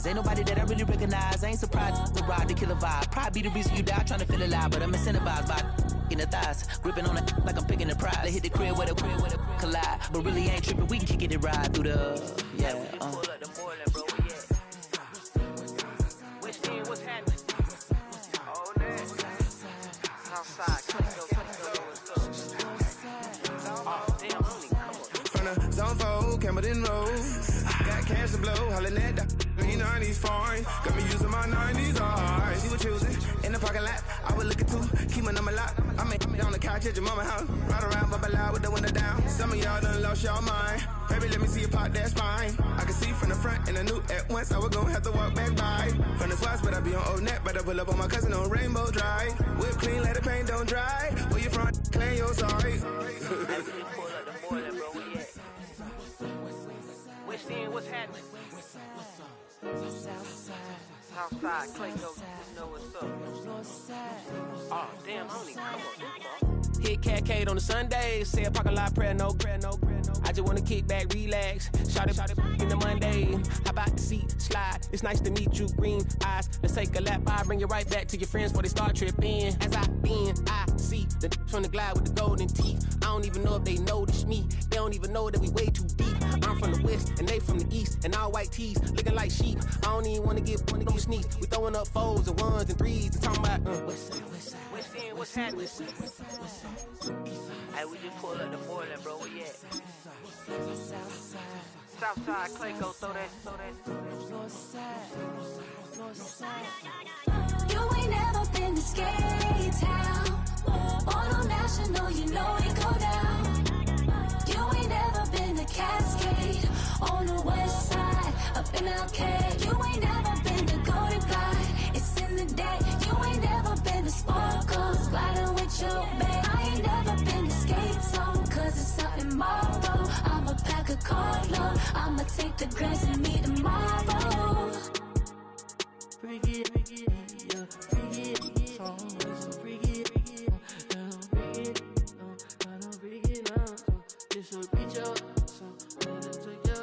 eyes. Ain't nobody that I really recognize. I ain't surprised to ride the killer vibe. Probably be the reason you die trying to feel alive, but I'm incentivized by in the thighs, gripping on it like I'm picking the prize. They hit the crib where the collide, but really ain't tripping. We can kick it and ride through the yeah. Pull up the morning, bro. Which team? What's happening? Oh, man. Outside, from the zone 4, Campbellton Road. Got cash to blow, hollering at the 90s foreign. Got me using my 90s, alright. She was choosing in the parking lot. I was looking too, keep my number locked. I make on the couch at your mama house. Ride around, bubble loud with the window down. Some of y'all done lost y'all mind. Baby, let me see you pop that spine. I can see from the front and I knew at once I was gonna have to walk back by. From the spots, but I be on Old Neck. But I pull up on my cousin on Rainbow Drive. Whip clean, let the paint don't dry. Where you from? Claim your sorry. Which team? What's happening? Southside, Clayco, you know what's up. Oh, damn, homie, come on. Hit Catcade on the Sundays, say a parking lot prayer, no. I just wanna kick back, relax, shout it in the Monday. How about the seat slide? It's nice to meet you, green eyes. Let's take a lap by, bring you right back to your friends before they start tripping. As I see the from the glide with the golden teeth. I don't even know if they notice me. They don't even know that we way too deep. I'm from the west and they from the east, and all white tees looking like sheep. I don't even wanna go sneak. We throwing up 4s and 1s and 3s and talking about what's happening? Hey, we just pulled up the morning, bro. Where you at? Southside, Clayco, throw that. You ain't never been to Skate Town. Born on National, you know it go down. You ain't never been to Cascade. On the west side, up in Arcade. You ain't never been to Golden Glide. It's in the day. You ain't never been to Sparkles. Gliding with your babe. I ain't never been to Skate Zone, cause it's out in Marlboro. I'ma pack a carload. I'ma take the grass and meet tomorrow. Bring it, yeah, bring it, yeah. Bring it, this will reach out, so let it take you.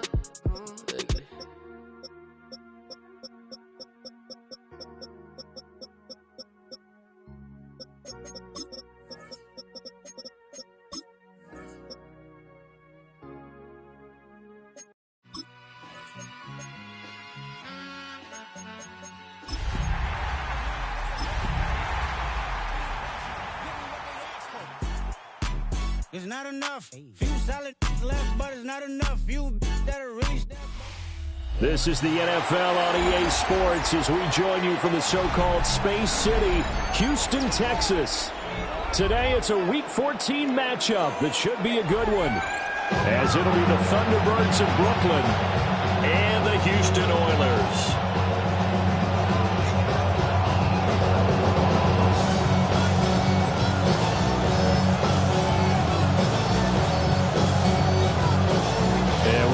It's not enough. Few solid left, but it's not enough. Few that'll reach that. This is the NFL on EA Sports as we join you from the so-called Space City, Houston, Texas. Today it's a Week 14 matchup that should be a good one, as it'll be the Thunderbirds of Brooklyn and the Houston Oilers.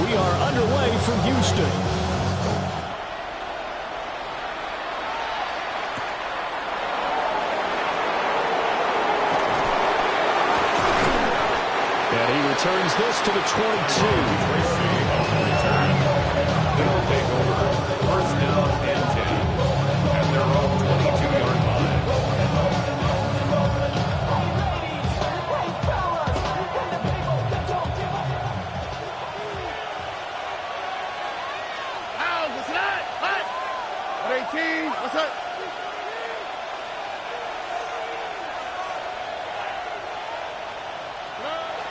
We are underway from Houston. And he returns this to the 22. They'll take over first down and 10 at their own 22-yard line. What's up?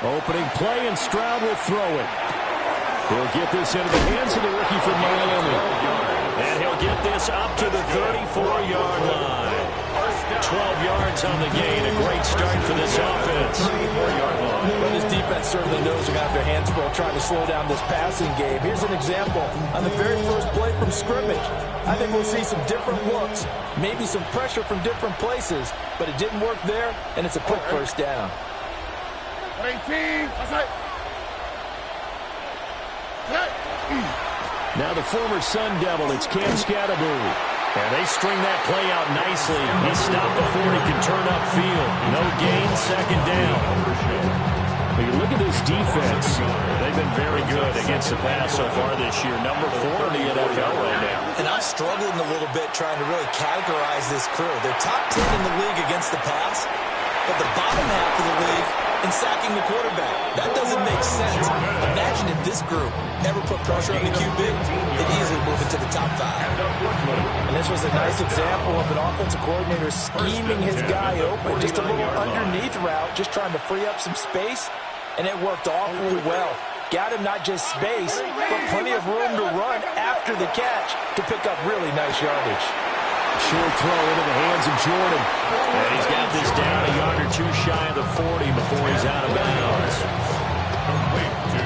Opening play, and Stroud will throw it. He'll get this into the hands of the rookie from Miami. And he'll get this up to the 34-yard line. 12 yards on the gain. A great start for this offense. But this defense certainly knows they're going to have their hands full trying to slow down this passing game. Here's an example. On the very first play from scrimmage, I think we'll see some different looks, maybe some pressure from different places, but it didn't work there, and it's a quick first down. 18, Now the former Sun Devil, it's Cam Scatterbury. And they string that play out nicely. He stopped before he can turn upfield. No gain, second down. But you look at this defense. They've been very good against the pass so far this year. Number 4 in the NFL right now. And I'm struggling a little bit trying to really categorize this crew. They're top 10 in the league against the pass, but the bottom half of the league in sacking the quarterback. That doesn't make sense. Imagine if this group ever put pressure on the QB, they'd easily move into the top 5. And this was a nice example of an offensive coordinator scheming his guy open. Just a little underneath route, just trying to free up some space, and it worked awfully well. Got him not just space, but plenty of room to run after the catch to pick up really nice yardage. Short throw into the hands of Jordan. And he's got this down a yard or 2 shy of the 40 before he's out of bounds.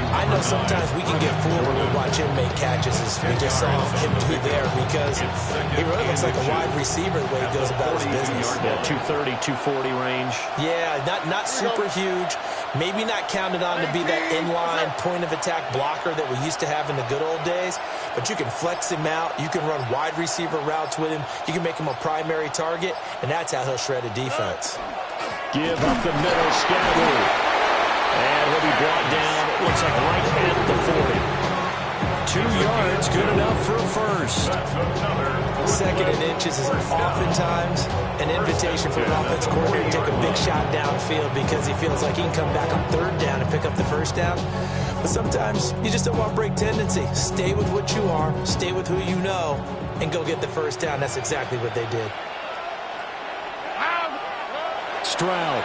I know sometimes we can get fooled when we watch him make catches, as we just saw him do there, because he really looks like a wide receiver the way he goes about his business. Yeah, 230, 240 range. Yeah, not super huge. Maybe not counted on to be that inline point-of-attack blocker that we used to have in the good old days, but you can flex him out. You can run wide receiver routes with him. You can make him a primary target, and that's how he'll shred a defense. Give up the middle, Scatteroo. And he'll be brought down, it looks like right at the 40. 2 yards, good enough for a first. 2nd and inches is oftentimes an invitation for an offense coordinator to take a big shot downfield because he feels like he can come back on 3rd down and pick up the 1st down. But sometimes you just don't want to break tendency. Stay with what you are, stay with who you know, and go get the 1st down. That's exactly what they did. Stroud.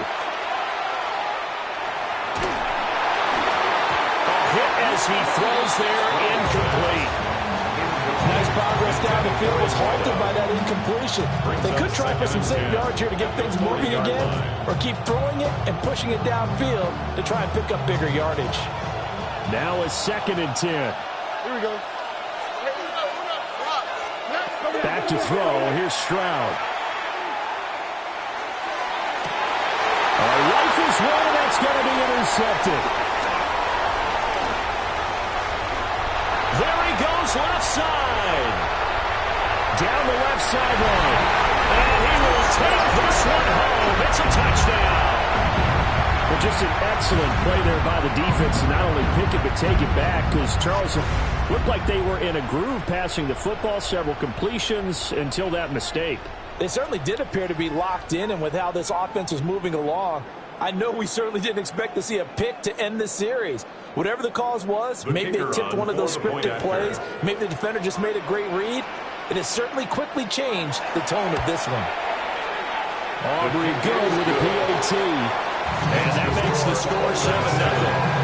As he throws there, incomplete. Nice progress down the field was halted by that incompletion. They could try for some safe yards here to get things moving again, or keep throwing it and pushing it downfield to try and pick up bigger yardage. Now a 2nd and 10. Here we go. Back to throw. Here's Stroud. Rifles one, and that's going to be intercepted. There he goes, left side. Down the left sideline. And he will take this one home. It's a touchdown. Well, just an excellent play there by the defense to not only pick it but take it back, because Charles looked like they were in a groove passing the football, several completions until that mistake. They certainly did appear to be locked in, and with how this offense was moving along, I know we certainly didn't expect to see a pick to end the series. Whatever the cause was, maybe they tipped one of those scripted plays, maybe the defender just made a great read. It has certainly quickly changed the tone of this one. Aubrey good with the PAT. And that makes the score 7-0.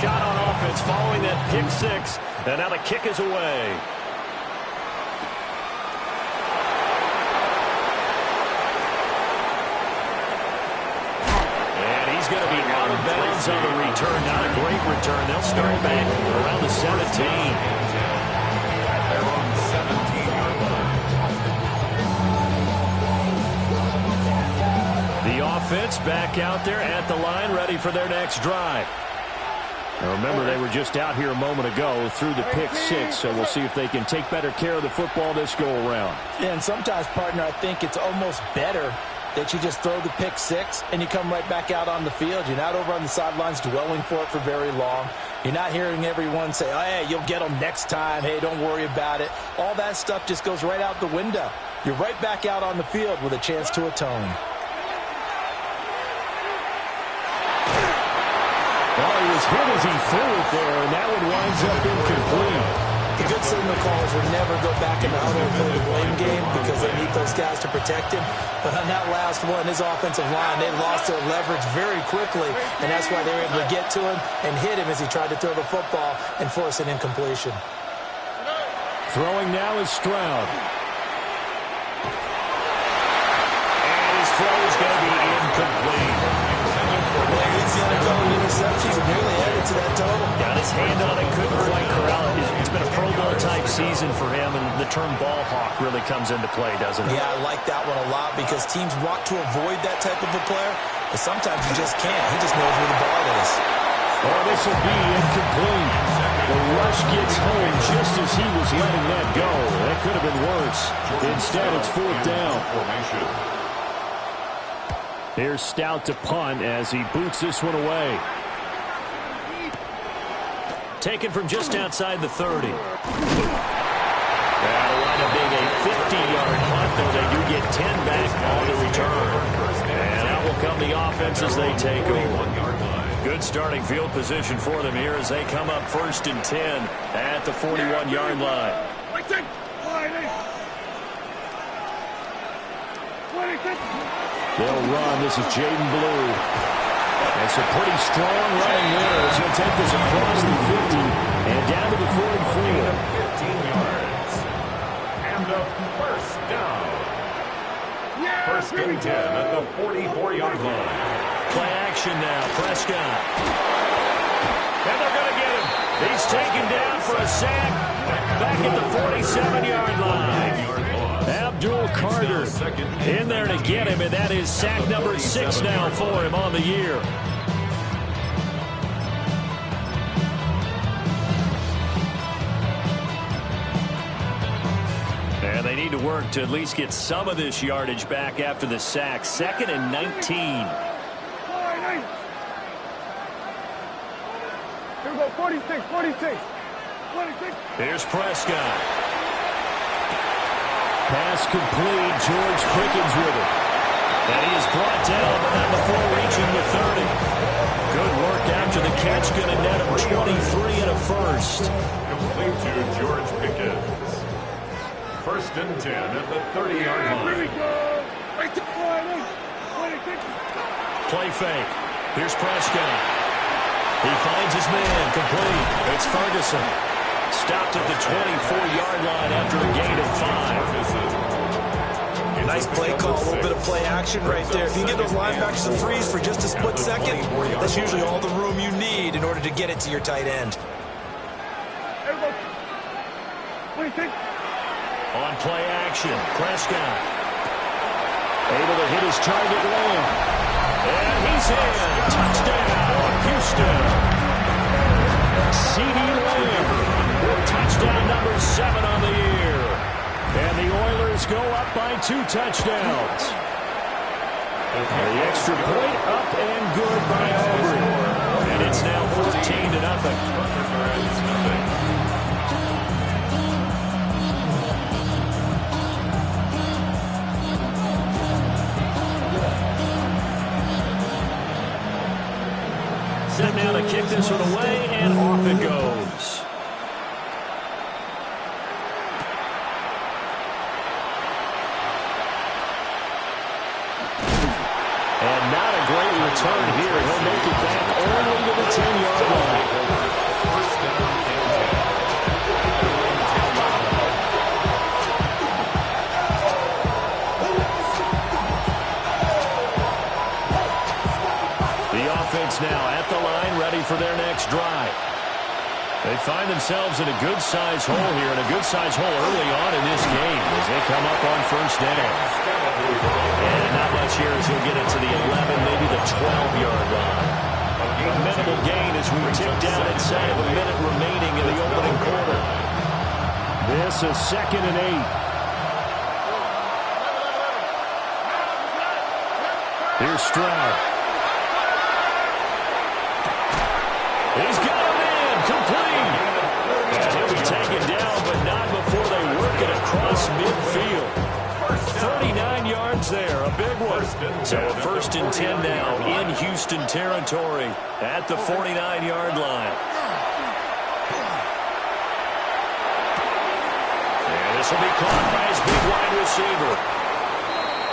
Shot on offense following that pick 6, and now the kick is away. And he's going to be out of bounds on the return. Not a great return. They'll start back around the 17. They're on the 17-yard line. The offense back out there at the line, ready for their next drive. Now remember, they were just out here a moment ago through the pick 6, so we'll see if they can take better care of the football this go-around. Yeah, and sometimes, partner, I think it's almost better that you just throw the pick 6 and you come right back out on the field. You're not over on the sidelines dwelling for it for very long. You're not hearing everyone say, oh, hey, you'll get them next time. Hey, don't worry about it. All that stuff just goes right out the window. You're right back out on the field with a chance to atone. Well, he was hit as he threw it there, and that one winds up incomplete. The good signal callers would never go back in the huddle and play the blame game because they need those guys to protect him. But on that last one, his offensive line, they lost their leverage very quickly, and that's why they were able to get to him and hit him as he tried to throw the football and force an incompletion. Throwing now is Stroud. And his throw is going to be incomplete. Well, he's the NFL interceptions and nearly added to that total. Got his hand on it, couldn't quite corral it. It's been a Pro Bowl type season for him, and the term ball hawk really comes into play, doesn't it? Yeah, I like that one a lot because teams want to avoid that type of a player, but sometimes you just can't. He just knows where the ball is. Oh, this will be incomplete. The rush gets home just as he was letting that go. That could have been worse. Instead, it's 4th down. Here's Stout to punt as he boots this one away. Taken from just outside the 30. That'll wind up being a 50-yard punt, though they do get 10 back on the return. And out will come the offense as they take over. Good starting field position for them here as they come up 1st and 10 at the 41-yard line. They'll run. This is Jaden Blue. It's a pretty strong running there as he'll take this across the 50 and down to the 44. 15 yards. And the first down. First and 10 at the 44-yard line. Play action now. Prescott. And they're going to get him. He's taken down for a sack back at the 47-yard line. Abdul Carter in there to get him, and that is sack number 6 now for him on the year. And they need to work to at least get some of this yardage back after the sack. 2nd and 19. Here we go, 46. Here's Prescott. Pass complete. George Pickens with it. And he is brought down, but not before reaching the 30. Good work after the catch. Going to net him 23 and a first. Complete to George Pickens. 1st and 10 at the 30-yard line. Play fake. Here's Prescott. He finds his man. Complete. It's Ferguson. Stopped at the 24-yard line after a gain of 5. Nice play call, a little bit of play action right there. If you get those linebackers to freeze for just a split second, that's usually all the room you need in order to get it to your tight end. On play action, Prescott able to hit his target Lamb. And he's in. Touchdown, Houston. C.D. Lamb with touchdown number 7 on the year. And the Oilers go up by 2 touchdowns. The extra point up and good by Aubrey. And it's now 14-0. Set now to kick this one away, and off it goes. And not a great return here. He'll make it back only to the 10-yard line. First down and 10. The offense now at the line, ready for their next drive. They find themselves in a good-sized hole here, and a good-sized hole early on in this game as they come up on 1st down. And not much here as he'll get it to the 11, maybe the 12-yard line. A minimal gain as we tick down inside of a minute remaining in the opening quarter. This is 2nd and 8. Here's Stroud. He's got him in, complete. And he'll be taken down, but not before they work it across midfield. 39 yards there, a big one. So a 1st and 10 now in Houston territory at the 49-yard line. And this will be caught by his big wide receiver.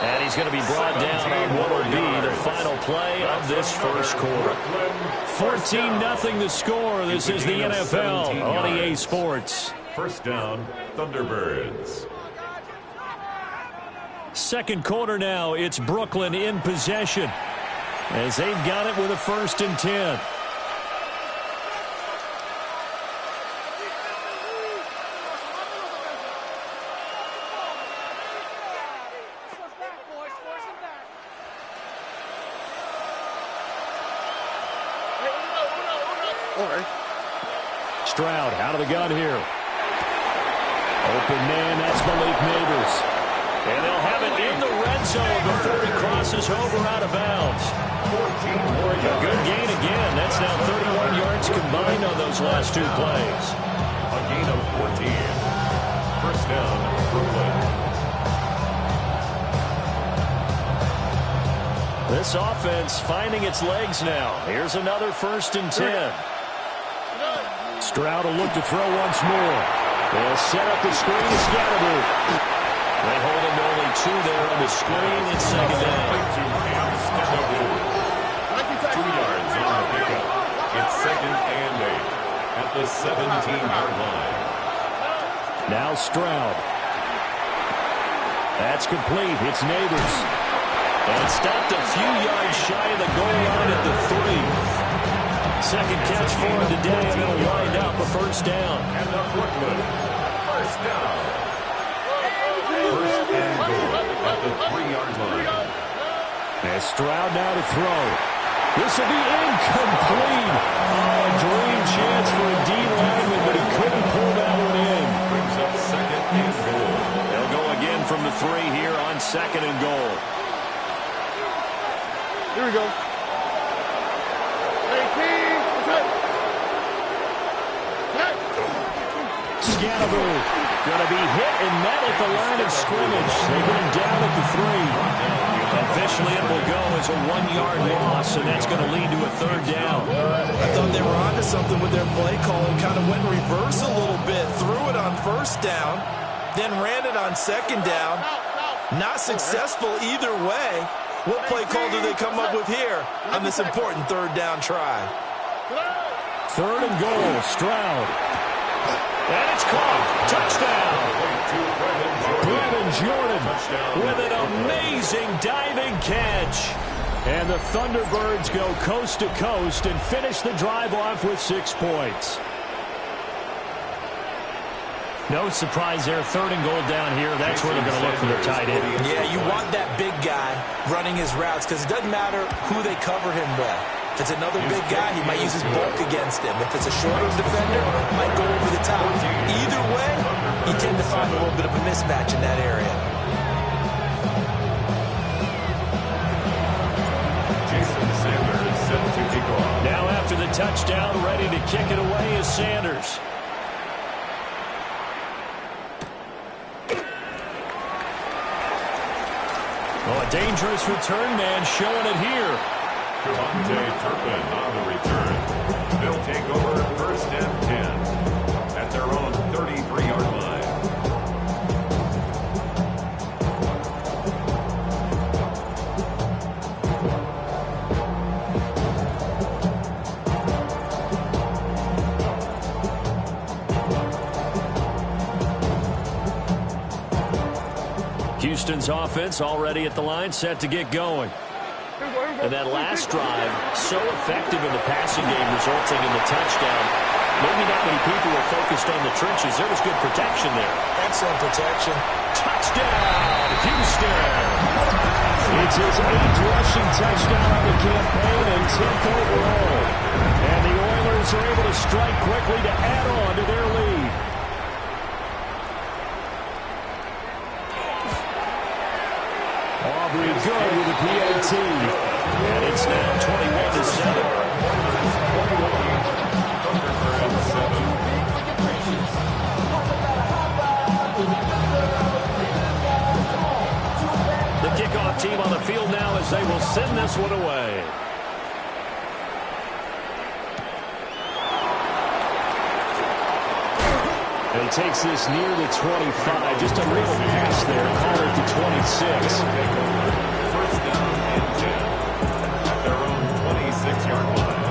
And he's going to be brought down on what will be the final play of this first quarter. 14-0 the score. This is the NFL on EA Sports. First down, Thunderbirds. Second quarter now. It's Brooklyn in possession as they've got it with a 1st and 10. Stroud out of the gun here. Open man, that's Malik Neighbors. And they'll have it in the red zone before he crosses over out of bounds. A good gain again. That's now 31 yards combined on those last two plays. A gain of 14. First down, Brooklyn. This offense finding its legs now. Here's another 1st and 10. Stroud will look to throw once more. They'll set up the screen to Scatterby. They hold him to only 2 there on the screen. It's second down. 2 yards on the pickup. It's 2nd and 8 at the 17-yard line. Now Stroud. That's complete. It's Neighbors. And stopped a few yards shy of the goal line at the 3. Second catch for him today, and it'll wind up a first down. And the Brooklyn first down. First and goal at the 3-yard line. And Stroud now to throw. This will be incomplete. Oh, a dream chance for a D lineman, but he couldn't pull that one in. Brings up 2nd and goal. They'll go again from the 3 here on 2nd and goal. Here we go. 18. Scatterby going to be hit and met at the line of scrimmage. They get him down at the 3. Officially, it will go as a 1-yard loss, and that's going to lead to a 3rd down. I thought they were onto something with their play call and kind of went reverse a little bit. Threw it on 1st down, then ran it on 2nd down. Not successful either way. What play call do they come up with here on this important 3rd down try? 3rd and goal, Stroud. And it's caught. Touchdown. Brevin Jordan with an amazing diving catch. And the Thunderbirds go coast to coast and finish the drive off with 6 points. No surprise there. 3rd and goal down here. That's where they're going to look for their tight end. Yeah, you want that big guy running his routes because it doesn't matter who they cover him with. If it's another big guy, he might use his bulk against him. If it's a shorter defender, he might go over the top. Either way, you tend to find a little bit of a mismatch in that area. Jason Sanders set to kick off. Now after the touchdown, ready to kick it away is Sanders. Oh, a dangerous return man showing it here. Devontae Turpin on the return. They'll take over 1st and 10 at their own 33-yard line. Houston's offense already at the line, set to get going. And that last drive, so effective in the passing game, resulting in the touchdown. Maybe not many people were focused on the trenches. There was good protection there. Excellent protection. Touchdown, Houston. It's his 8th rushing touchdown on the campaign and 10th overall. And the Oilers are able to strike quickly to add on to their lead. Aubrey good with the PAT. And it's now 21-7. The kickoff team on the field now as they will send this one away. And he takes this near the 25. Just a real pass there. Call it to 26. First down and 10 at their own 26-yard line.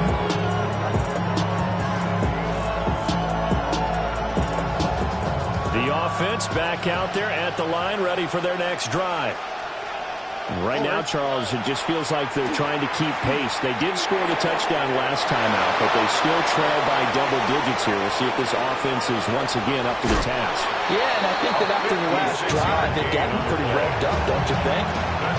The offense back out there at the line, ready for their next drive. Right now, Charles, it just feels like they're trying to keep pace. They did score the touchdown last time out, but they still trail by double digits here. We'll see if this offense is once again up to the task. Yeah, and I think that after the last drive, they got them pretty revved up, don't you think?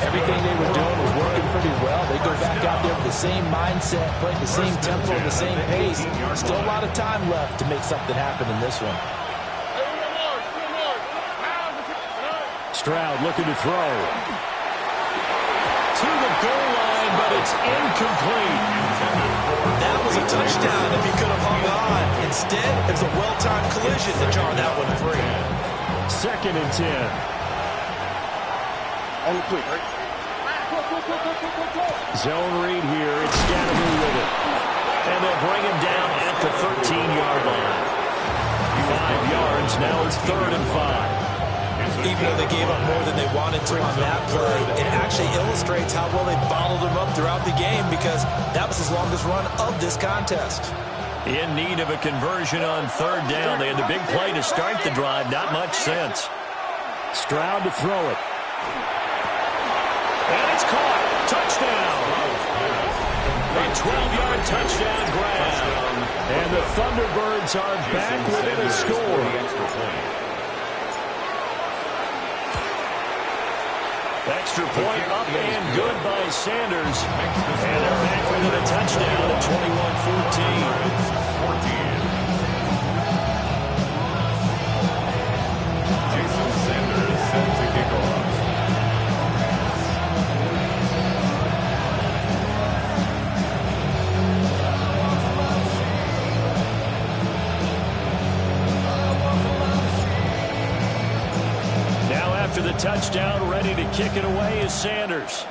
Everything they were doing was working pretty well. They go back out there with the same mindset, playing the same tempo, the same pace. Still a lot of time left to make something happen in this one. Stroud looking to throw. To the goal line, but it's incomplete. That was a touchdown if he could have hung on. Instead, it was a well-timed collision to jar that one free. 2nd and 10. On the quick, right? Zone read here. It's Scatterby with it. And they'll bring him down at the 13-yard line. 5 yards. Now it's 3rd and 5. Even though they gave up more than they wanted to on that play, it actually illustrates how well they bottled him up throughout the game because that was his longest run of this contest. In need of a conversion on 3rd down. They had the big play to start the drive. Not much sense. Stroud to throw it. And it's caught. Touchdown. A 12-yard touchdown grab. And the Thunderbirds are back within a score. Extra point up and good by Sanders. And they're back within a touchdown at 21-14. Jason Sanders set to kick off. After the touchdown, ready to kick it away is Sanders.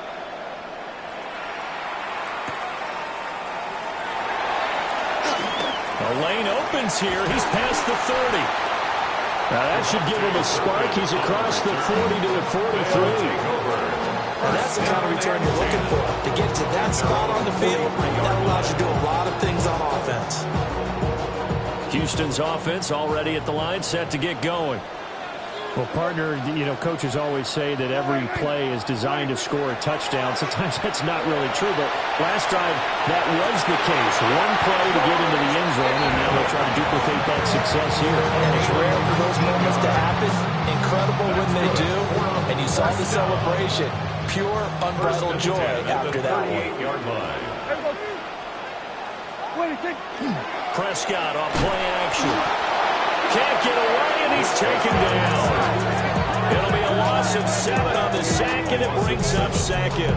The lane opens here. He's past the 30. Now that should give him a spark. He's across the 40 to the 43. And that's the kind of return you're looking for. To get to that spot on the field, that allows you to do a lot of things on offense. Houston's offense already at the line, set to get going. Well, partner, coaches always say that every play is designed to score a touchdown. Sometimes that's not really true, but last drive, that was the case. One play to get into the end zone, and now they'll try to duplicate that success here. And it's rare for those moments to happen. Incredible when they do. And you saw the celebration. Pure, unbridled joy after that one. Prescott on play action. Can't get away, and he's taken down. It'll be a loss of 7 on the sack, and it brings up second.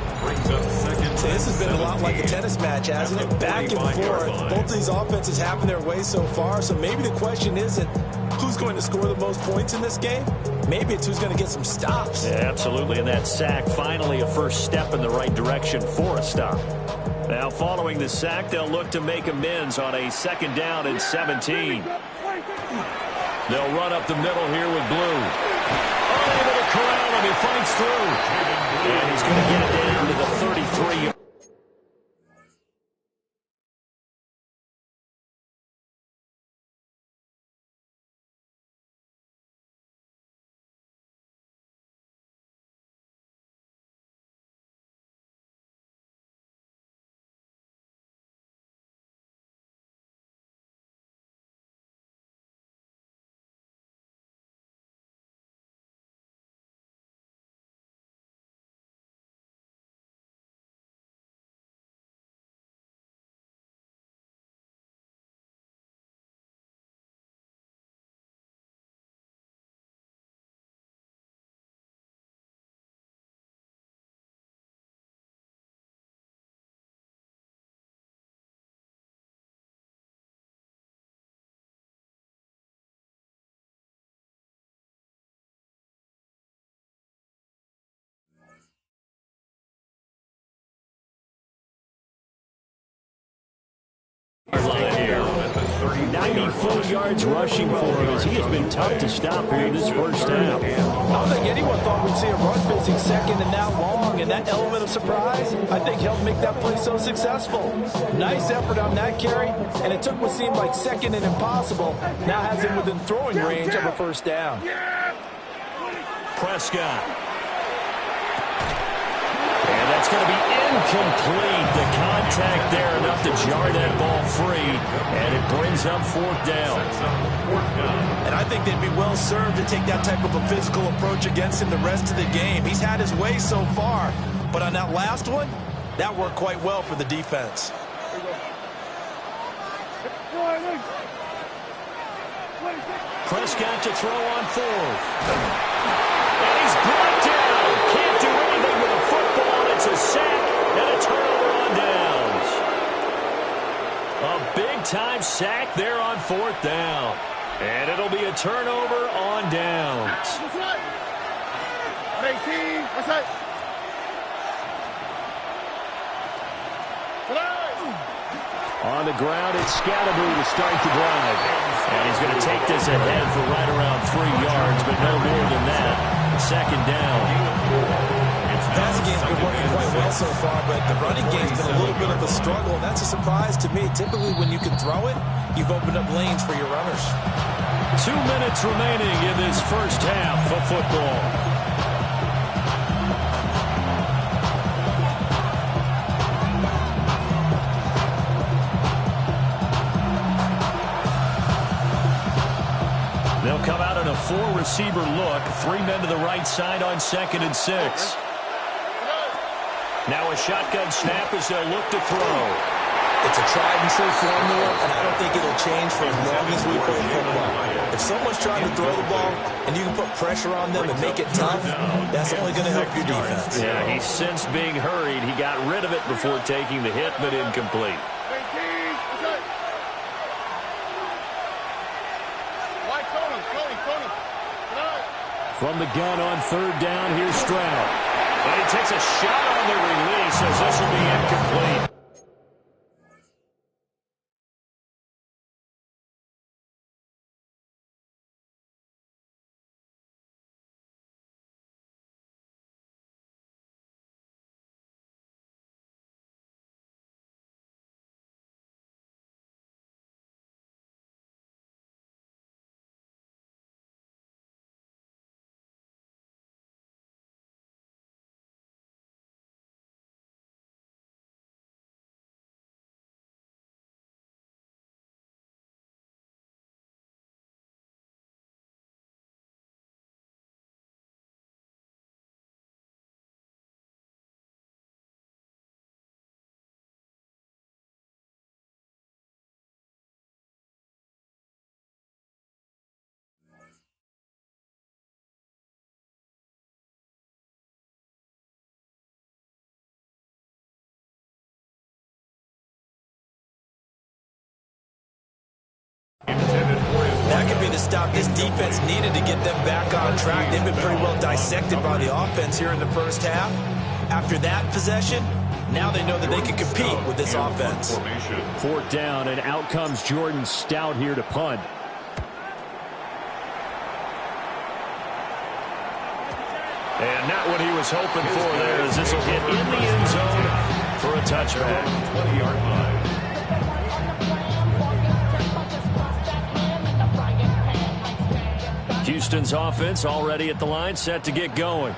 So this has been a lot like a tennis match, hasn't it? Back and forth. Both of these offenses having their way so far, so maybe the question isn't who's going to score the most points in this game. Maybe it's who's going to get some stops. Yeah, absolutely, and that sack finally a first step in the right direction for a stop. Now, following the sack, they'll look to make amends on a 2nd down and 17. They'll run up the middle here with Blue. Unable to corral him. He fights through. And he's going to get it down to the 33. Here. 94 yards rushing for him as he has been tough to stop here in this first half. I don't think anyone thought we'd see a run facing 2nd and that long, and that element of surprise, I think, helped make that play so successful. Nice effort on that carry, and it took what seemed like 2nd and impossible, now has him within throwing range of a 1st down. Prescott. And that's going to be incomplete. The contact there enough to jar that ball free, and it brings up 4th down. And I think they'd be well served to take that type of a physical approach against him the rest of the game. He's had his way so far, but on that last one, That worked quite well for the defense. Prescott to throw on 4th. And he's brought down. Can't do anything with the football. It's a sack and a turnover on downs. A big-time sack there on 4th down. And it'll be a turnover on downs. 18, what's that? On the ground, it's Scatterby to start the drive. And he's going to take this ahead for right around 3 yards, but no more than that. 2nd down. The passing game's been working quite well so far, but the running game's been a little bit of a struggle, and that's a surprise to me. Typically, when you can throw it, you've opened up lanes for your runners. 2 minutes remaining in this first half of football. They'll come out in a 4-receiver look. 3 men to the right side on 2nd and 6. Now a shotgun snap as they'll look to throw. It's a tried-and-true formula, and I don't think it'll change for as long as we play football. If someone's trying to throw the ball and you can put pressure on them and make it tough, that's only going to help your defense. Yeah, he sensed being hurried. He got rid of it before taking the hit, but incomplete. From the gun on 3rd down, here's Stroud. And he takes a shot on the release as this will be incomplete. That could be the stop this defense needed to get them back on track. They've been pretty well dissected by the offense here in the first half. After that possession, now they know that they can compete with this offense. 4th down, and out comes Jordan Stout here to punt. And not what he was hoping for there, as this will hit in the end zone for a touchback. 20-yard line. Houston's offense already at the line, set to get going.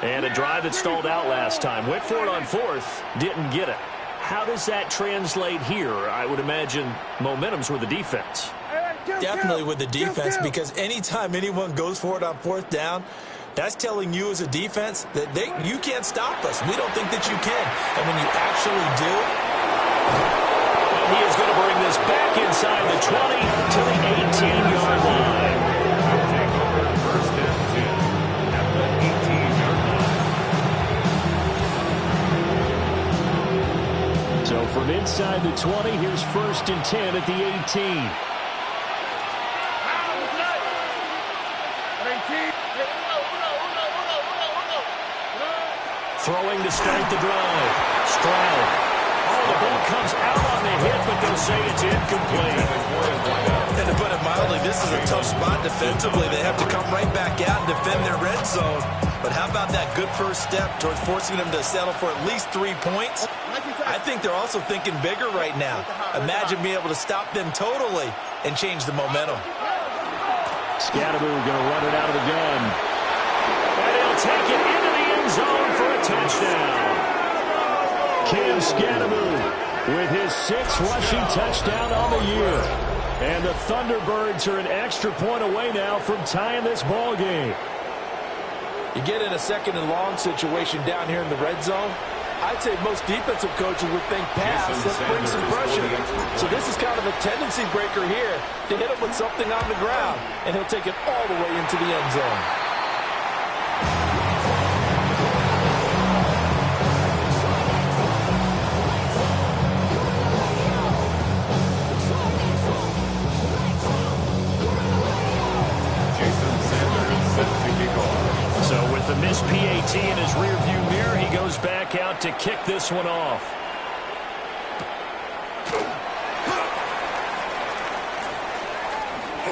And a drive that stalled out last time. Went for it on 4th, didn't get it. How does that translate here? I would imagine momentum's with the defense. Definitely with the defense, because anytime anyone goes for it on 4th down, that's telling you as a defense that you can't stop us. We don't think that you can. And when you actually do, he is going to bring this back inside the 20 to the 18-yard line. Take over 1st and 10 at the 18-yard line. So from inside the 20, here's 1st and 10 at the 18. Throwing to start the drive. Stroud. Oh, the ball comes out on the hit, but they'll say it's incomplete. And to put it mildly, this is a tough spot defensively. They have to come right back out and defend their red zone. But how about that good first step towards forcing them to settle for at least 3 points? I think they're also thinking bigger right now. Imagine being able to stop them totally and change the momentum. Scatterby going to run it out of the gun. And he'll take it into the end zone for a touchdown. Cam Scatterby with his 6th rushing touchdown on the year. And the Thunderbirds are an extra point away now from tying this ball game. You get in a 2nd and long situation down here in the red zone, I'd say most defensive coaches would think pass, let's bring some pressure. So this is kind of a tendency breaker here to hit him with something on the ground, and he'll take it all the way into the end zone. So with the missed PAT in his rearview mirror, he goes back out to kick this one off.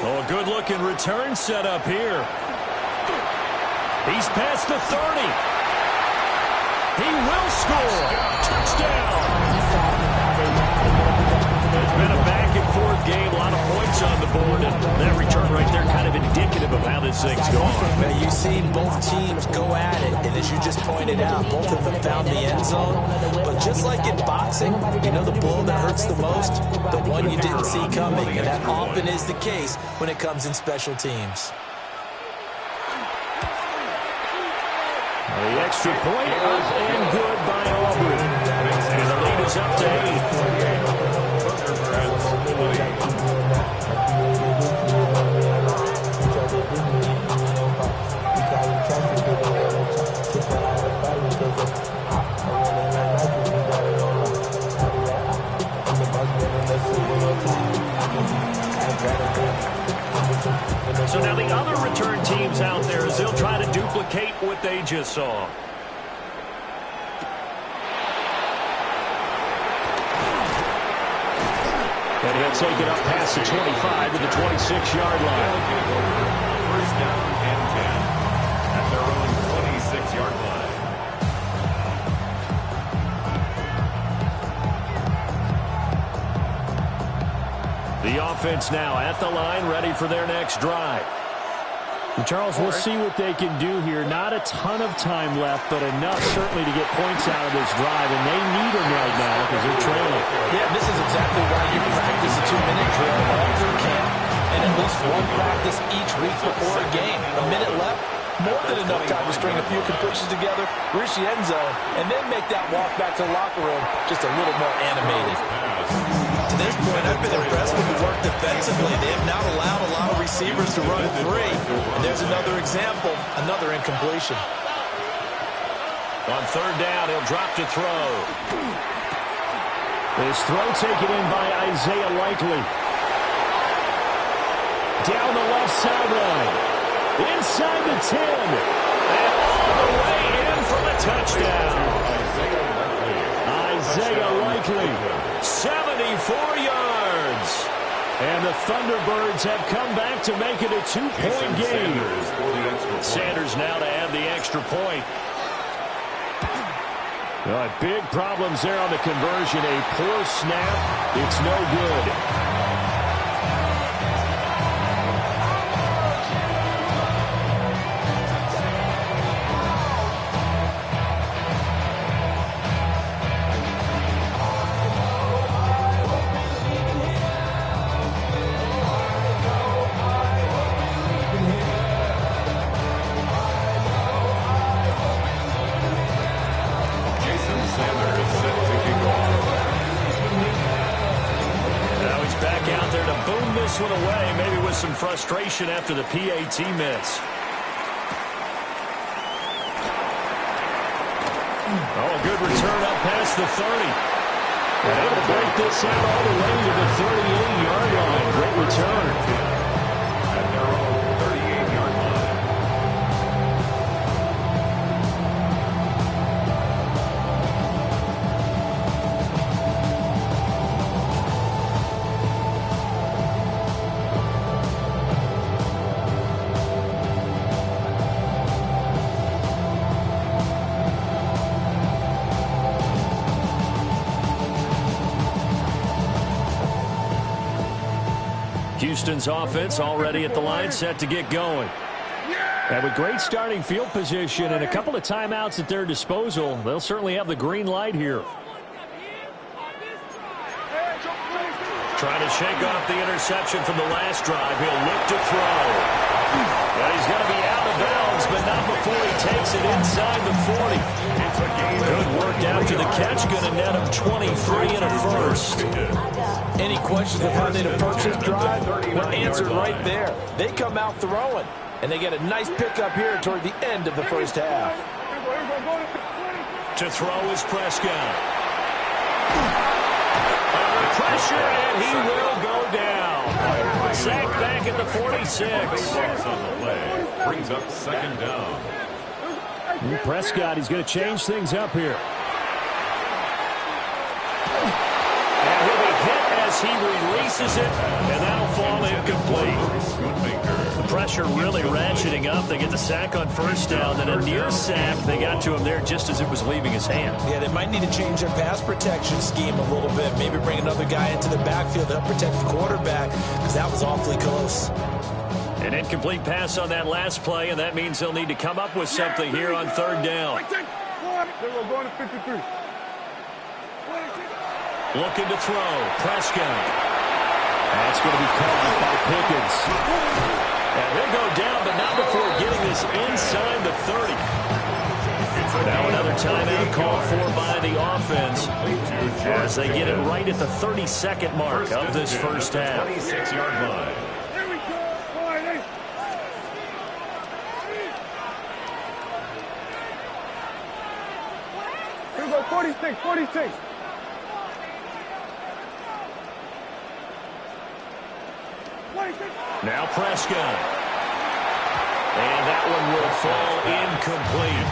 Oh, a good-looking return set up here. He's past the 30. He will score. Touchdown. It's been a back-and-forth game, a lot of points on the board, and that return right there kind of indicative of how this thing's going. Now, you've seen both teams go at it, and as you just pointed out, both of them found the end zone. But just like in boxing, you know the blow that hurts the most? The one you didn't see coming, and that often is the case when it comes in special teams. The extra point up and good by Auburn. And the lead is up to 8. So now the other return teams out there as they'll try to duplicate what they just saw. And he'll take it up past the 25 to the 26-yard line. First down and 10 at their own 26-yard line. The offense now at the line, ready for their next drive. And Charles, we'll see what they can do here. Not a ton of time left, but enough certainly to get points out of this drive, and they need them right now because they're trailing. Yeah, this is exactly why you practice a 2-minute drill all through camp, and at least one practice each week before a game. A minute left, more than enough time to string a few completions together, reach the end zone, and then make that walk back to the locker room just a little more animated. To this point, I've been impressed with the work defensively. They have not allowed a lot of receivers to run free. And there's another example, another incompletion. On third down, he'll drop to throw. This throw taken in by Isaiah Likely. Down the left sideline. Inside the 10. And all the way in for the touchdown. Isaiah Likely. 74 yards. And the Thunderbirds have come back to make it a 2-point game. Sanders now to add the extra point. Big problems there on the conversion. A poor snap. It's no good. This one away, maybe with some frustration after the PAT miss. Oh, a good return up past the 30. And able to break this out all the way to the 38-yard line. Great return. At their own 38-yard line. Houston's offense already at the line, set to get going. And with great starting field position and a couple of timeouts at their disposal, they'll certainly have the green light here. Trying to shake off the interception from the last drive. He'll look to throw. And he's going to be out of bounds, but not before he takes it inside the 40. Good work after the catch. Going to net him 23 and a first. Any questions of how they'd approach this drive? Well, answered right there. They come out throwing, and they get a nice pickup here toward the end of the first half. To throw is Prescott. Under pressure, and he will go down. Sacked back at the 46. On the play. Brings up second down. Prescott, he's going to change things up here. And he'll be hit as he releases it, and that'll fall incomplete. The pressure really ratcheting up. They get the sack on first down, then a near sack. They got to him there just as it was leaving his hand. Yeah, they might need to change their pass protection scheme a little bit. Maybe bring another guy into the backfield to help protect the quarterback, because that was awfully close. An incomplete pass on that last play, and that means they'll need to come up with something here on third down. We're going to 53. Looking to throw. Prescott. That's going to be caught by Pickens. And he'll go down, but not before getting this inside the 30. Now another timeout called for by the offense as they get it right at the 32nd mark of this first half. 26-yard line. Here we go, 46, 46. Now Prescott. And that one will fall incomplete.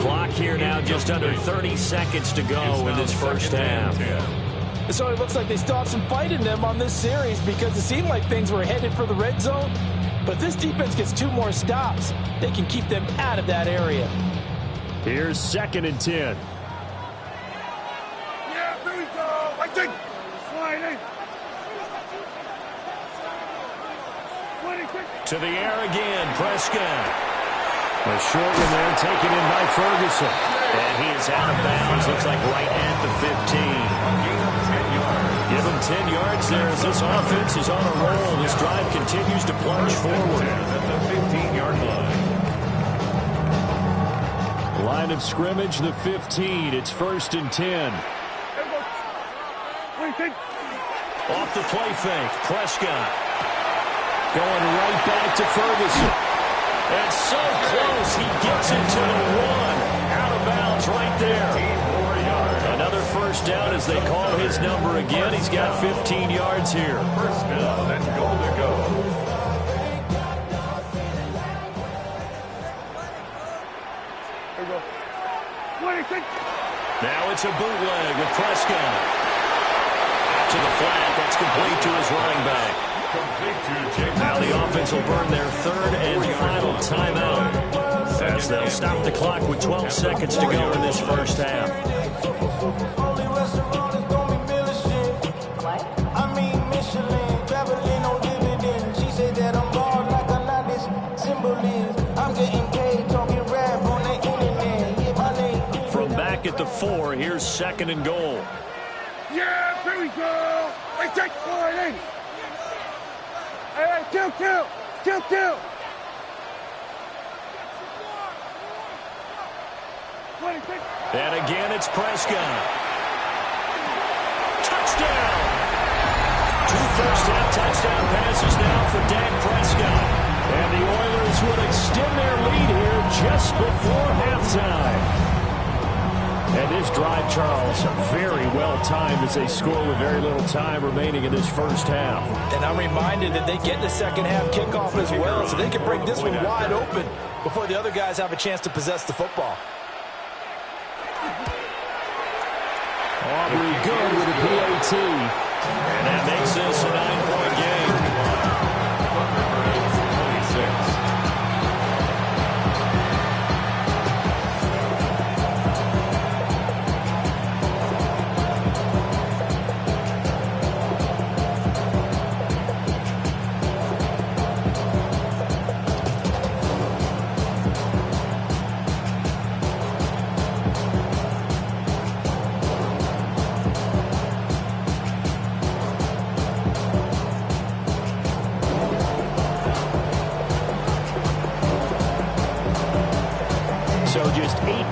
Clock here now just under 30 seconds to go in this first half. So it looks like they still have some fight in them on this series because it seemed like things were headed for the red zone. But this defense gets 2 more stops. They can keep them out of that area. Here's 2nd and 10. Yeah, here we go. I think. Slide To the air again, Prescott. A short one there, taken in by Ferguson. And he is out of bounds, looks like right at the 15. Give him 10 yards there as this offense is on a roll. This drive continues to plunge forward. At the 15-yard line. Line of scrimmage, the 15. It's 1st and 10. Off the play fake, Prescott. Going right back to Ferguson. And so close, he gets it to the 1. Out of bounds right there. Another first down as they call his number again. He's got 15 yards here. First down and goal to go. Now it's a bootleg with Prescott. Out to the flat. That's complete to his running back. Now the offense will burn their 3rd and final timeout as they'll stop the clock with 12 seconds to go in this first half. From back at the 4, here's 2nd and goal. Yeah, here we go. I take slide Hey, kill. And again, it's Prescott. Touchdown! 2 first-half touchdown passes now for Dak Prescott. And the Oilers will extend their lead here just before halftime. And this drive, Charles, very well timed as they score with very little time remaining in this first half. And I'm reminded that they get the second half kickoff as well, so they can break this one wide open before the other guys have a chance to possess the football. Aubrey good with a PAT. And that makes this a 9-point game.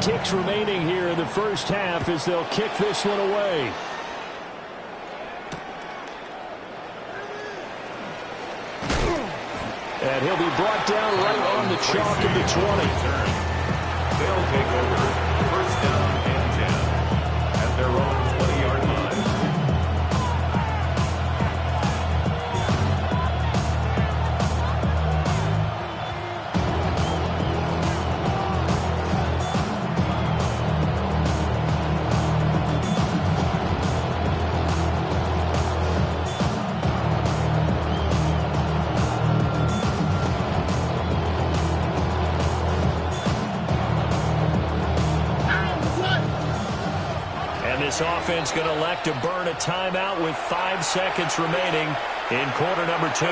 ticks remaining here in the first half as they'll kick this one away. And he'll be brought down right on the chalk of the 20. They'll take over first down and 10 at their own 20-yard line. This offense going to elect to burn a timeout with 5 seconds remaining in quarter number 2.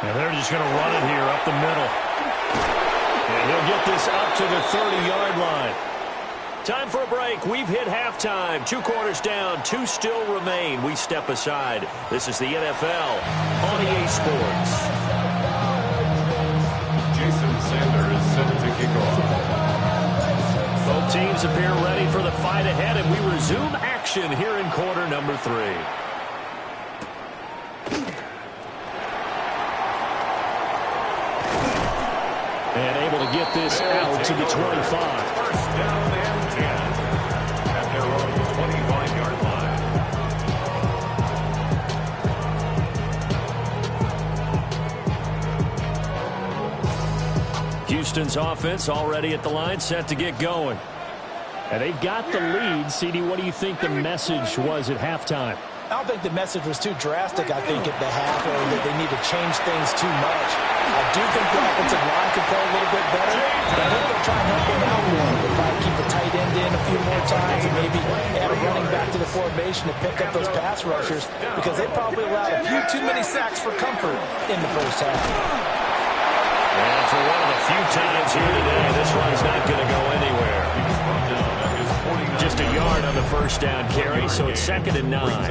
And they're just going to run it here up the middle. And he'll get this up to the 30-yard line. Time for a break. We've hit halftime. 2 quarters down. 2 still remain. We step aside. This is the NFL on EA Sports. Jason Sanders is set to kick off. Both teams appear ready for the fight ahead, and we resume action here in quarter number 3. And able to get this out to the 25. First down and 10 at their own 25-yard line. Houston's offense already at the line, set to get going. And they've got the lead. CD, what do you think the message was at halftime? I don't think the message was too drastic, I think, at the half, or that they need to change things too much. I do think the offensive line could play a little bit better, but I think they'll try and help them out more. They'll probably keep the tight end in a few more times and maybe add a running back to the formation to pick up those pass rushers, because they probably allowed a few too many sacks for comfort in the first half. And for one of the few times here today, this one's not going to go anywhere. Just a yard on the first down carry, so it's 2nd and 9.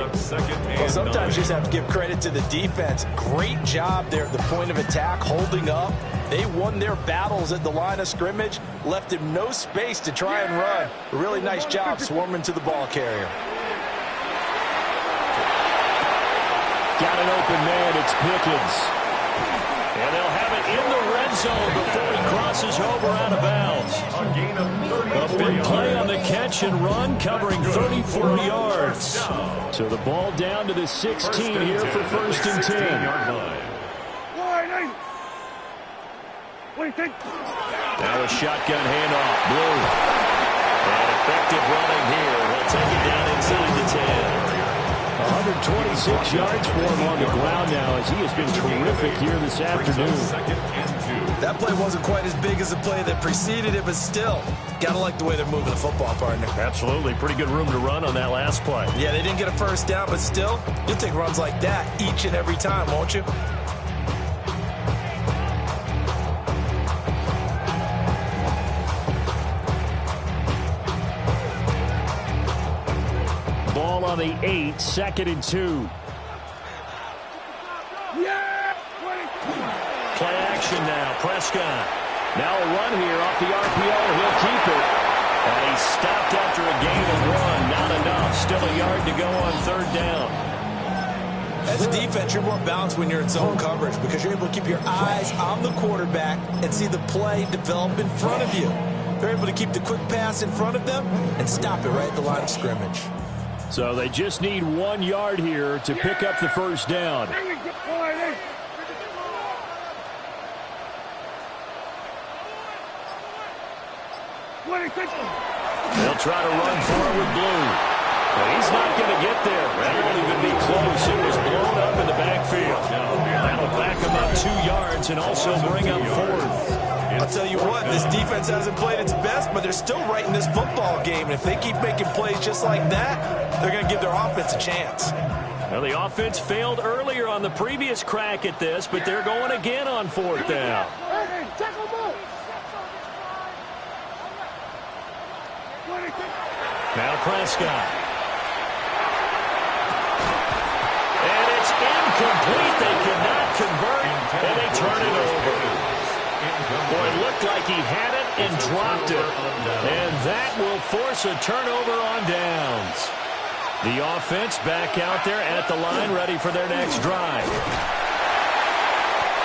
Well, sometimes you just have to give credit to the defense. Great job there at the point of attack, holding up. They won their battles at the line of scrimmage, left him no space to try and run. A really nice job swarming to the ball carrier. Got an open man, it's Pickens. And they'll have it in the red zone before he crosses over out of bounds. A big play on the catch and run, covering 34 yards. So the ball down to the 16 here for 1st and 10. Now a shotgun handoff, Blue. And effective running here. They'll take it down inside the 10. 126 yards for him on the ground now, as he has been terrific here this afternoon. That play wasn't quite as big as the play that preceded it, but still, gotta like the way they're moving the football, partner. Absolutely. Pretty good room to run on that last play. Yeah, they didn't get a first down, but still, you'll take runs like that each and every time, won't you? Ball on the 8, 2nd and 2. Play action now, Prescott. Now a run here off the RPO. He'll keep it. And he's stopped after a gain of 1. Not enough. Still a yard to go on 3rd down. As a defense, you're more balanced when you're in zone coverage because you're able to keep your eyes on the quarterback and see the play develop in front of you. They're able to keep the quick pass in front of them and stop it right at the line of scrimmage. So they just need 1 yard here to pick up the first down. They'll try to run forward, Blue. But he's not going to get there. That won't even be close. It was blown up in the backfield. That'll back him up 2 yards and also bring up 4th. I'll tell you what, this defense hasn't played its best, but they're still right in this football game. And if they keep making plays just like that, they're going to give their offense a chance. Well, the offense failed earlier on the previous crack at this, but they're going again on 4th down. Now Prescott. And it's incomplete. They cannot convert, and they turn it over. Boy, it looked like he had it and dropped it. And that will force a turnover on downs. The offense back out there at the line, ready for their next drive.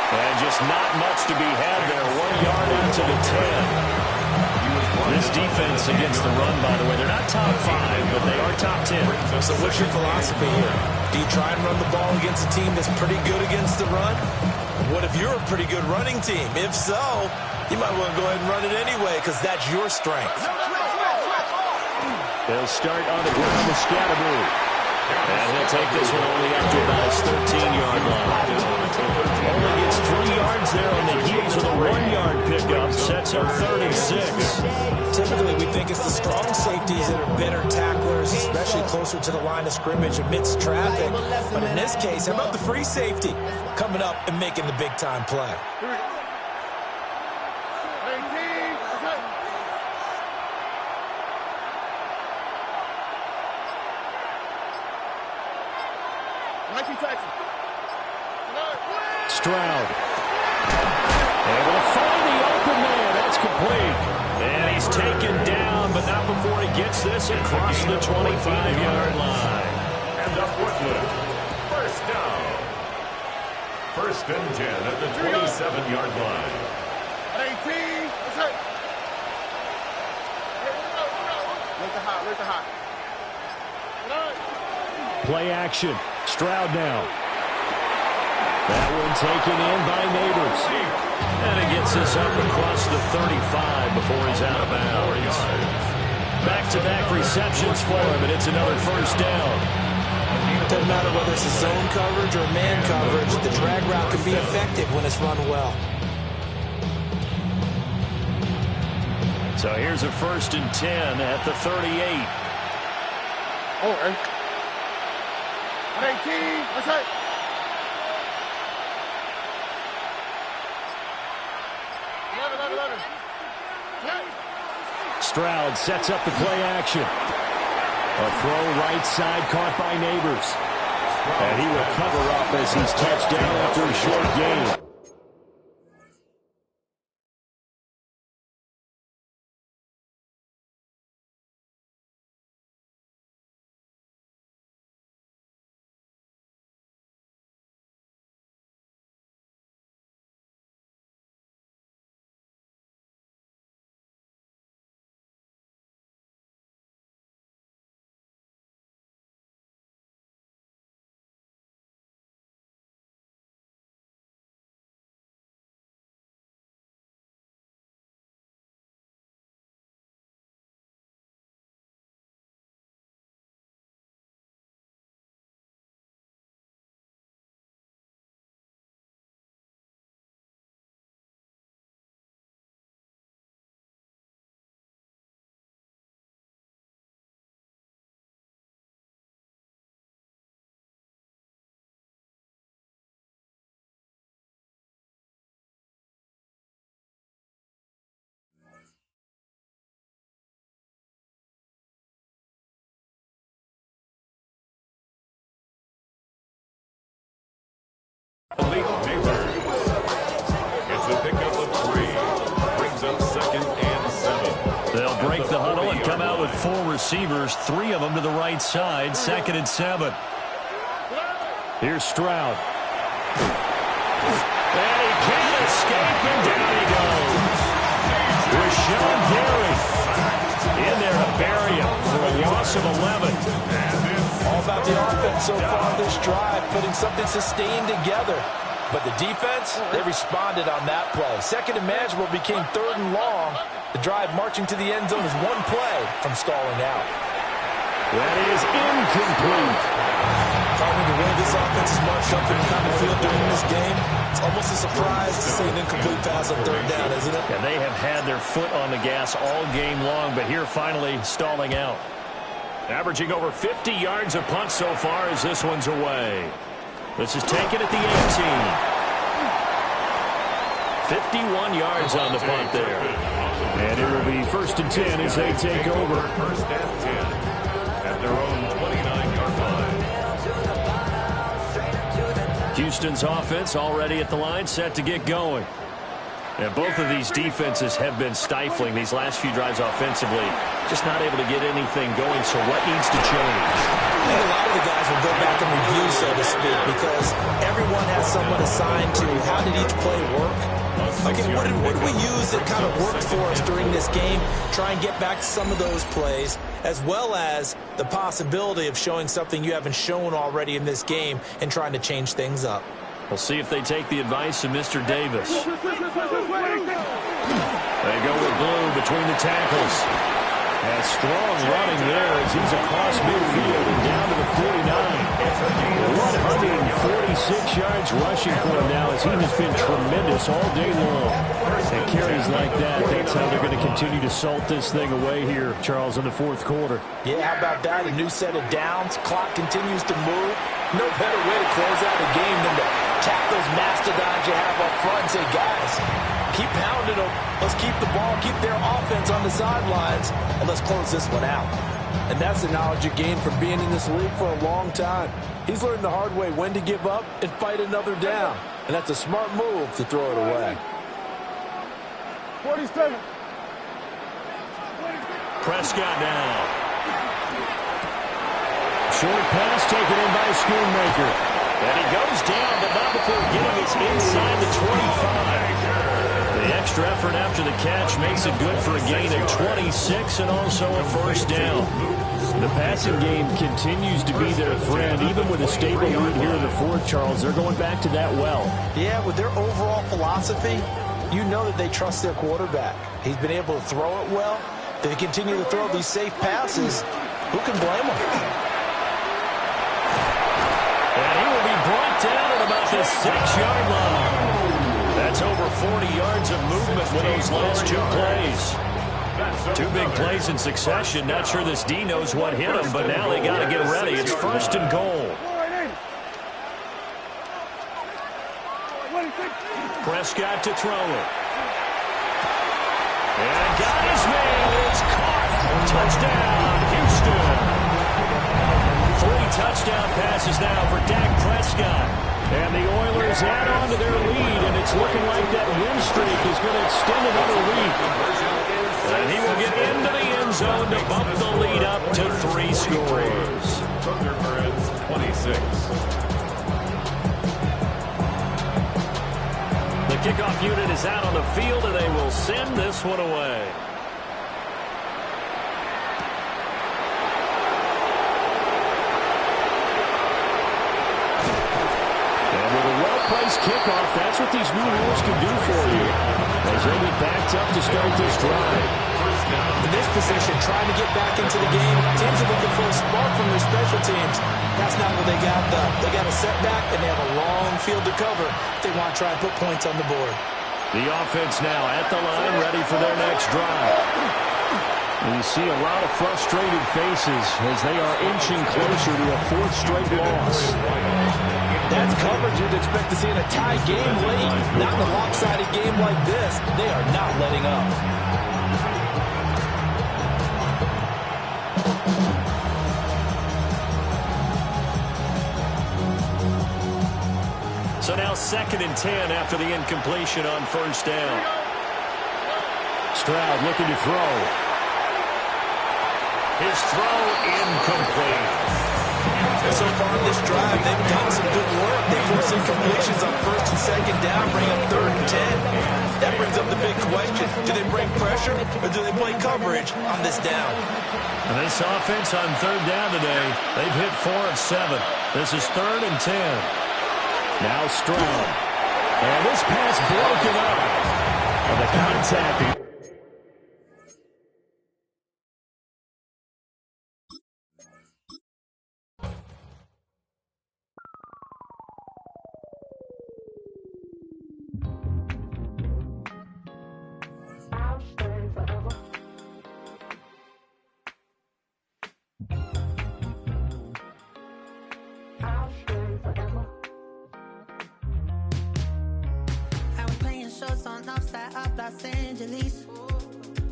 And just not much to be had there. 1 yard out to the 10. This defense against the run, by the way, they're not top 5, but they are top 10. So what's your philosophy here? Do you try and run the ball against a team that's pretty good against the run? What if you're a pretty good running team? If so, you might want to go ahead and run it anyway because that's your strength. They'll start on the ground with Scatterbroo. And he'll take this one only up to about his 13-yard line. Only gets 3 yards there on the heels of a 1-yard pickup. Sets up 36. Typically, we think it's the strong safeties that are better tacklers, especially closer to the line of scrimmage amidst traffic. But in this case, how about the free safety coming up and making the big-time play? Stroud. Able to find the open man. That's complete. And he's taken down, but not before he gets this across the 25-yard line. And up Woodland. First down. 1st and 10 at the 27-yard line. 18. Let's hit. Where's the hot? Play action. Stroud now. That one taken in by Neighbors. And it gets us up across the 35 before he's out of bounds. Back-to-back receptions for him, and it's another first down. Doesn't matter whether it's a zone coverage or man coverage, the drag route can be effective when it's run well. So here's a 1st and 10 at the 38. Oh, 18. Let's hit. Stroud sets up the play action. A throw right side caught by Neighbors. And he will cover up as he's touched down after a short gain. It's a pickup of 3. Brings up 2nd and 7. They'll break the huddle and come out with 4 receivers, 3 of them to the right side, 2nd and 7. Here's Stroud. And he can't escape, and down he goes. Rashawn Gary in there to bury him for a loss of 11. All about the offense so far this drive, putting something sustained together. But the defense, they responded on that play. 2nd and manageable became 3rd and long. The drive marching to the end zone is 1 play from stalling out. That is incomplete. Probably the way this offense has marched up and down the field during this game, it's almost a surprise to see an incomplete pass on 3rd down, isn't it? And they have had their foot on the gas all game long, but here finally stalling out. Averaging over 50 yards a punt so far as this one's away. This is taken at the 18. 51 yards on the punt there. And it will be 1st and 10 as they take over. 1st and 10 at their own 29-yard line. Houston's offense already at the line, set to get going. And both of these defenses have been stifling these last few drives offensively. Just not able to get anything going, so what needs to change? I think a lot of the guys will go back and review, so to speak, because everyone has someone assigned to how did each play work. Okay, what did we use that kind of worked for us during this game? Try and get back to some of those plays, as well as the possibility of showing something you haven't shown already in this game and trying to change things up. We'll see if they take the advice of Mr. Davis. They go with Blue between the tackles. And strong running there as he's across midfield and down to the 49. 146 yards rushing for him now as he has been tremendous all day long. And carries like that, that's how they're going to continue to salt this thing away here, Charles, in the 4th quarter. Yeah, how about that? A new set of downs. Clock continues to move. No better way to close out a game than to tap those mastodons you have up front and say, guys, keep pounding them. Let's keep the ball, keep their offense on the sidelines, and let's close this one out. And that's the knowledge you gain from being in this league for a long time. He's learned the hard way when to give up and fight another down. And that's a smart move to throw it away. 47. Prescott now. Short pass taken in by Schoonmaker. And he goes down, but not before getting it inside the 25. The extra effort after the catch makes it good for a gain of 26 and also a 1st down. The passing game continues to be their friend. Even with a stable lead here in the 4th, Charles, they're going back to that well. Yeah, with their overall philosophy, you know that they trust their quarterback. He's been able to throw it well. They continue to throw these safe passes. Who can blame them? And he will be brought down at about the 6-yard line. That's over 40 yards of movement with those last 2 plays. 2 big plays in succession. Not sure this D knows what hit him, but now they got to get ready. It's 1st and goal. Prescott to throw it. And got his man. It's caught. Touchdown, Houston. 3 touchdown passes now for Dak Prescott. And the Oilers add on to their lead, and it's looking like that win streak is going to extend another week. And he will get into the end zone to bump the lead up to 3 scores. 26. The kickoff unit is out on the field, and they will send this one away. Kickoff, that's what these new rules can do for you as they get backed up to start this drive. In this position, trying to get back into the game, teams are looking for a spark from their special teams. That's not what they got, though. They got a setback, and they have a long field to cover if they want to try and put points on the board. The offense now at the line, ready for their next drive. And you see a lot of frustrated faces as they are inching closer to a 4th straight loss. That's coverage you'd expect to see in a tie game late. Not in a lopsided game like this. They are not letting up. So now 2nd and 10 after the incompletion on 1st down. Stroud looking to throw. His throw incomplete. So far in this drive, they've done some good work. They force incompletions on 1st and 2nd down, bring up 3rd and 10. That brings up the big question. Do they bring pressure or do they play coverage on this down? And this offense on 3rd down today, they've hit 4 of 7. This is 3rd and 10. Now Stroud. And this pass broken up. And the contact.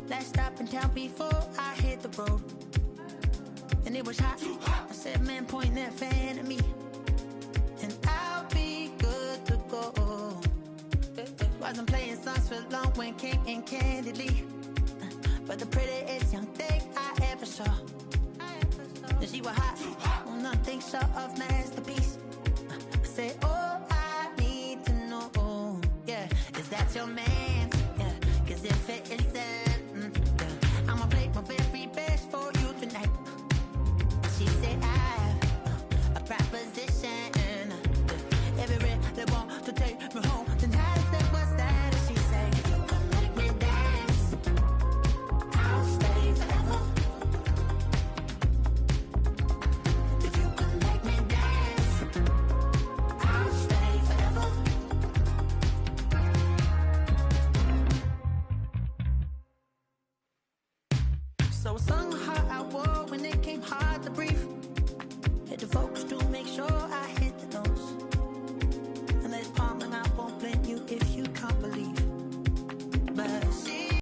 Last stop in town before I hit the road. And it was hot. I said, man, point that fan at me. And I'll be good to go. Wasn't playing songs for long when came in candidly. But the prettiest young thing I ever saw. And she was hot. Well, nothing short of masterpiece. I said, oh, I need to know. Yeah, is that your man? Yeah, cause if it isn't, yeah, I'ma play my very best for you tonight. She said, I have a proposition. Every they want to take me home. Then I said, what's that? And she said, if you can make me dance, I'll stay forever. If you can make me dance, I'll stay forever. So I sung her I wore when it came hard to breathe. Had to focus to make sure